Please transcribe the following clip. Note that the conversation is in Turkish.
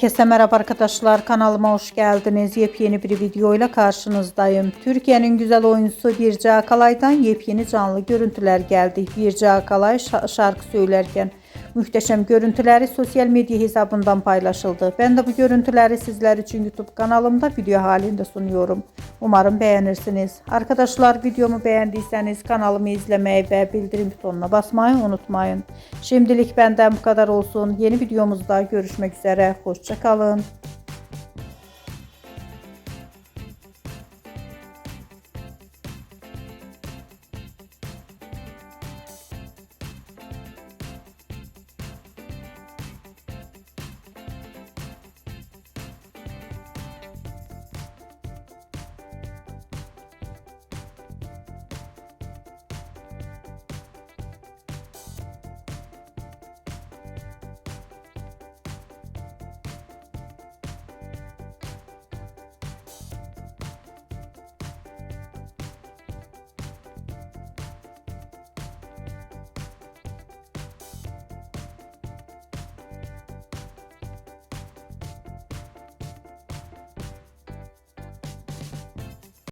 Herkese merhaba arkadaşlar, kanalıma hoş geldiniz. Yepyeni bir videoyla karşınızdayım. Türkiye'nin güzel oyuncusu Birce Akalay'dan yepyeni canlı görüntüler geldi. Birce Akalay şarkı söylerken muhteşem görüntüleri sosyal medya hesabından paylaşıldı. Ben de bu görüntüleri sizler için YouTube kanalımda video halinde sunuyorum. Umarım beğenirsiniz. Arkadaşlar, videomu beğendiyseniz kanalımı izlemeyi ve bildirim butonuna basmayı unutmayın. Şimdilik benden bu kadar olsun. Yeni videomuzda görüşmek üzere. Hoşça kalın.